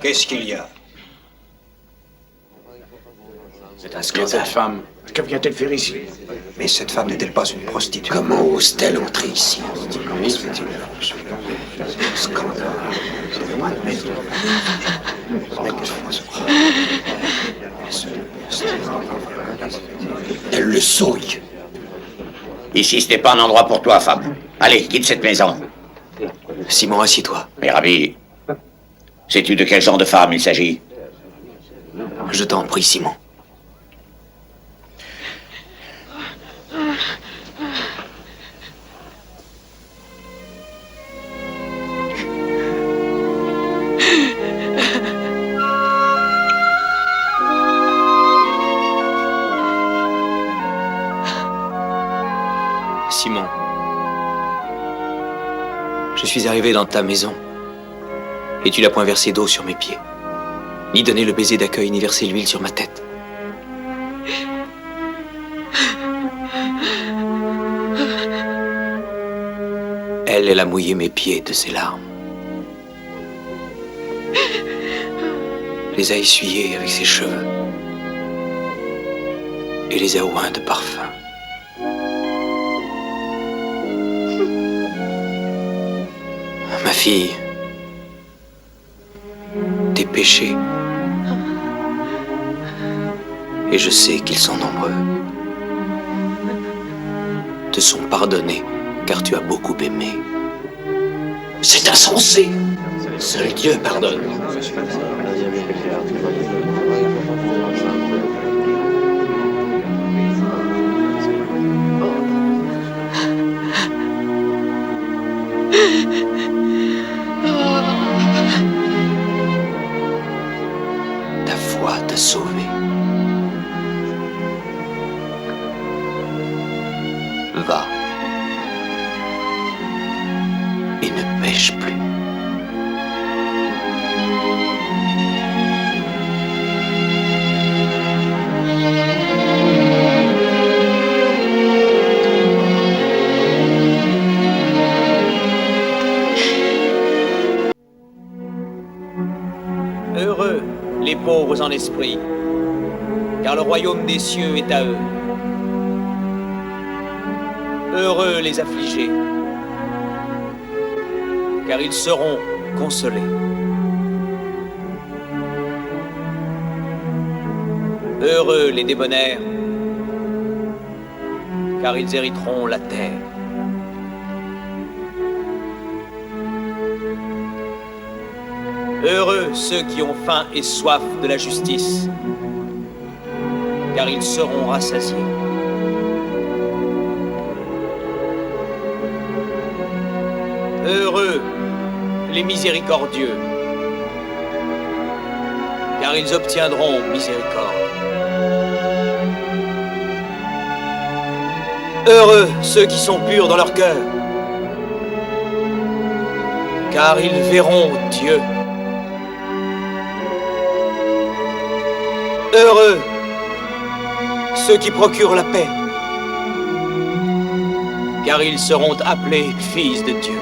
Qu'est-ce qu'il y a? C'est un scandale. Cette femme, que vient-elle faire ici? Mais cette femme n'est-elle pas une prostituée? Comment ose-t-elle entrer ici? Comment se fait-il? Scandale. Elle le souille. Ici, ce n'est pas un endroit pour toi, femme. Allez, quitte cette maison. Simon, assieds-toi. Mais Rabbi, sais-tu de quel genre de femme il s'agit? Je t'en prie, Simon. Simon, je suis arrivé dans ta maison et tu n'as point versé d'eau sur mes pieds, ni donné le baiser d'accueil, ni versé l'huile sur ma tête. Elle a mouillé mes pieds de ses larmes, les a essuyés avec ses cheveux et les a oints de parfum. Ma fille, tes péchés, et je sais qu'ils sont nombreux, te sont pardonnés car tu as beaucoup aimé. C'est insensé. Seul Dieu pardonne. Ta foi t'a sauvé. Va et ne pêche plus. Heureux les pauvres en esprit, car le royaume des cieux est à eux. Heureux les affligés, car ils seront consolés. Heureux les débonnaires, car ils hériteront la terre. Heureux ceux qui ont faim et soif de la justice, car ils seront rassasiés. Heureux les miséricordieux, car ils obtiendront miséricorde. Heureux ceux qui sont purs dans leur cœur, car ils verront Dieu. Heureux ceux qui procurent la paix, car ils seront appelés fils de Dieu.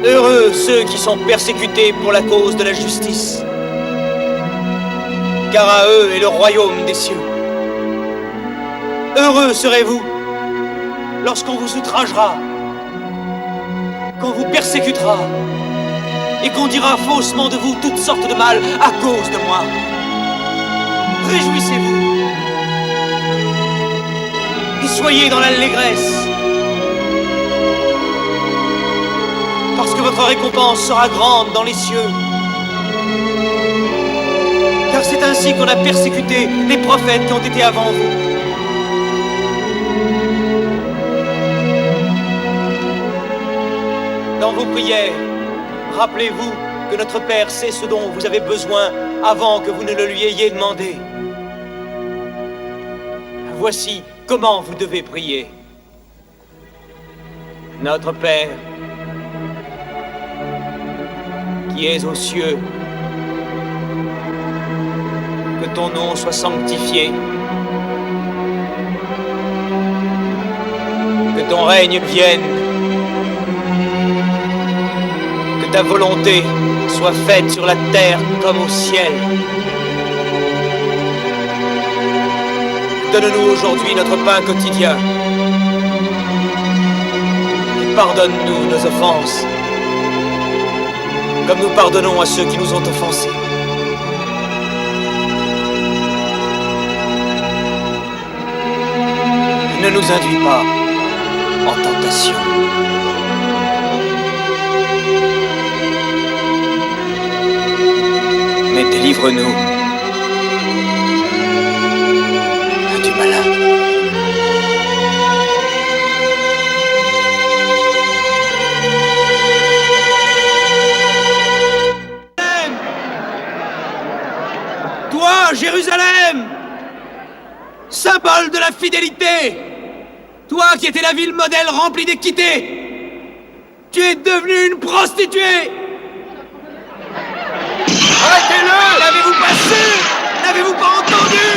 Heureux ceux qui sont persécutés pour la cause de la justice, car à eux est le royaume des cieux. Heureux serez-vous lorsqu'on vous outragera, qu'on vous persécutera, et qu'on dira faussement de vous toutes sortes de mal à cause de moi. Réjouissez-vous et soyez dans l'allégresse, parce que votre récompense sera grande dans les cieux. Car c'est ainsi qu'on a persécuté les prophètes qui ont été avant vous. Dans vos prières, rappelez-vous que notre Père sait ce dont vous avez besoin avant que vous ne le lui ayez demandé. Voici comment vous devez prier. Notre Père, qui es aux cieux, que ton nom soit sanctifié, que ton règne vienne, Que ta volonté soit faite sur la terre comme au ciel. Donne-nous aujourd'hui notre pain quotidien. Et pardonne-nous nos offenses, comme nous pardonnons à ceux qui nous ont offensés. Ne nous induis pas en tentation. Mais délivre-nous du malin. Toi, Jérusalem, symbole de la fidélité, toi qui étais la ville modèle remplie d'équité, tu es devenue une prostituée. Arrêtez-le! N'avez-vous pas su? N'avez-vous pas entendu?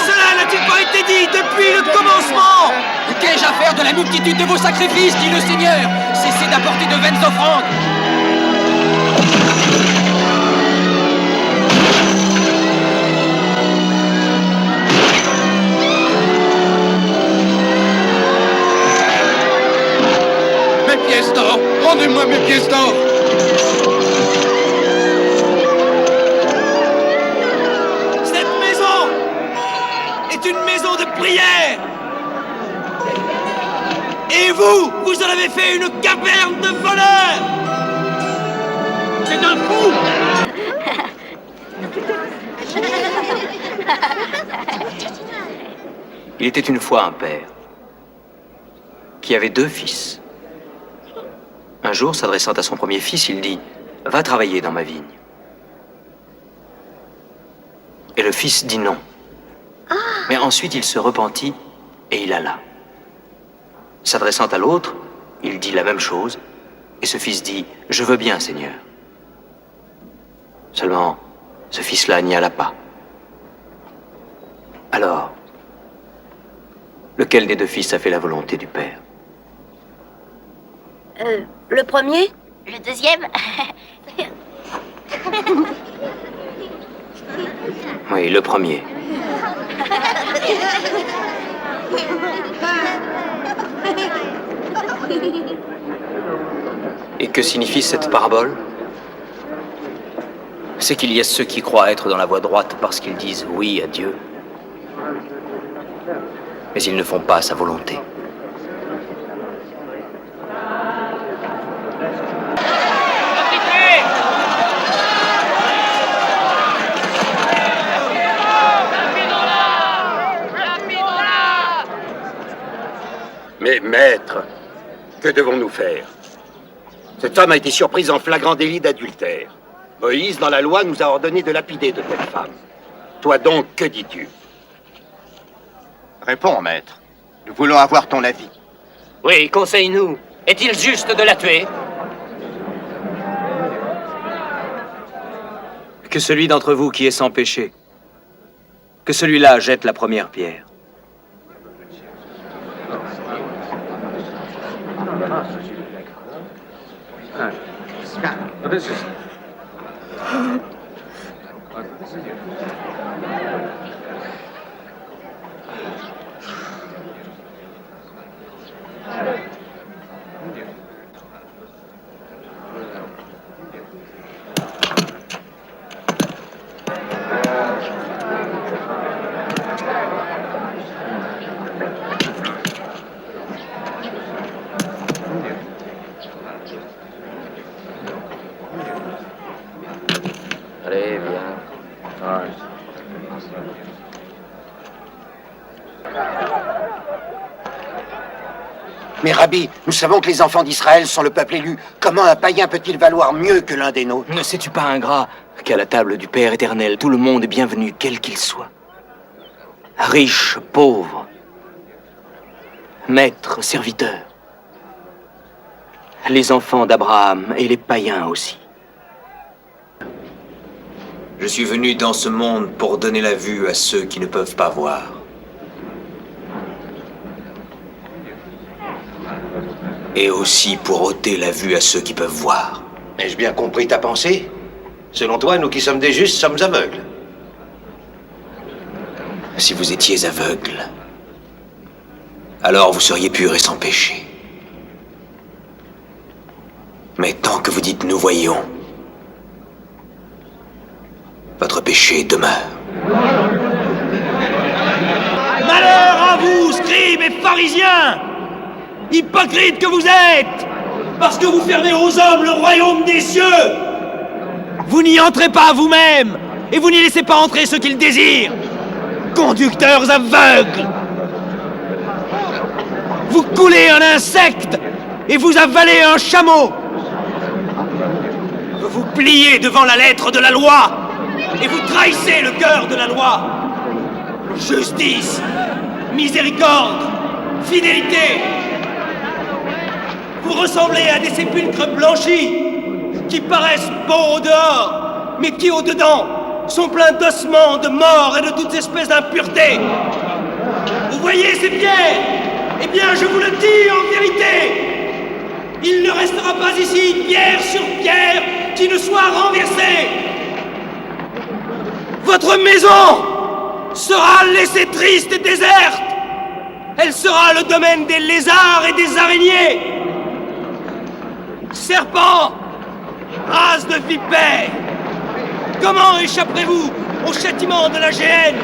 Cela n'a-t-il pas été dit depuis le commencement? Qu'ai-je à faire de la multitude de vos sacrifices, dit le Seigneur? Cessez d'apporter de vaines offrandes. Mes pièces d'or! Rendez-moi mes pièces d'or! Cette maison est une maison de prière. Et vous, vous en avez fait une caverne de voleurs. C'est un fou. Il était une fois un père qui avait 2 fils. Un jour, s'adressant à son premier fils, il dit « Va travailler dans ma vigne ». Et le fils dit non. Mais ensuite, il se repentit et il alla. S'adressant à l'autre, il dit la même chose, et ce fils dit « Je veux bien, Seigneur ». Seulement, ce fils-là n'y alla pas. Alors, lequel des 2 fils a fait la volonté du Père? Le premier? Le deuxième? Oui, le premier. Et que signifie cette parabole? C'est qu'il y a ceux qui croient être dans la voie droite parce qu'ils disent oui à Dieu, mais ils ne font pas sa volonté. Mais maître, que devons-nous faire? Cette femme a été surprise en flagrant délit d'adultère. Moïse, dans la loi, nous a ordonné de lapider de telles femmes. Toi donc, que dis-tu? Réponds, maître. Nous voulons avoir ton avis. Oui, conseille-nous. Est-il juste de la tuer? Que celui d'entre vous qui est sans péché, que celui-là jette la première pierre. Allez, viens. Mais Rabbi, nous savons que les enfants d'Israël sont le peuple élu. Comment un païen peut-il valoir mieux que l'un des nôtres? Ne sais-tu pas, ingrat, qu'à la table du Père éternel, tout le monde est bienvenu, quel qu'il soit? Riche, pauvre, maître, serviteur. Les enfants d'Abraham et les païens aussi. Je suis venu dans ce monde pour donner la vue à ceux qui ne peuvent pas voir. Et aussi pour ôter la vue à ceux qui peuvent voir. Ai-je bien compris ta pensée? Selon toi, nous qui sommes des justes sommes aveugles. Si vous étiez aveugle, alors vous seriez pur et sans péché. Mais tant que vous dites « nous voyons », votre péché demeure. Malheur à vous, scribes et pharisiens, hypocrites que vous êtes, parce que vous fermez aux hommes le royaume des cieux. Vous n'y entrez pas vous-même, et vous n'y laissez pas entrer ceux qui le désirent. Conducteurs aveugles! Vous coulez un insecte, et vous avalez un chameau. Vous vous pliez devant la lettre de la loi, et vous trahissez le cœur de la loi. Justice, miséricorde, fidélité. Vous ressemblez à des sépulcres blanchis qui paraissent beaux au dehors, mais qui au-dedans sont pleins d'ossements, de morts et de toutes espèces d'impuretés. Vous voyez ces pierres? Eh bien, je vous le dis en vérité, il ne restera pas ici pierre sur pierre qui ne soit renversée. Votre maison sera laissée triste et déserte. Elle sera le domaine des lézards et des araignées. Serpents, race de vipères, comment échapperez-vous au châtiment de la géhenne?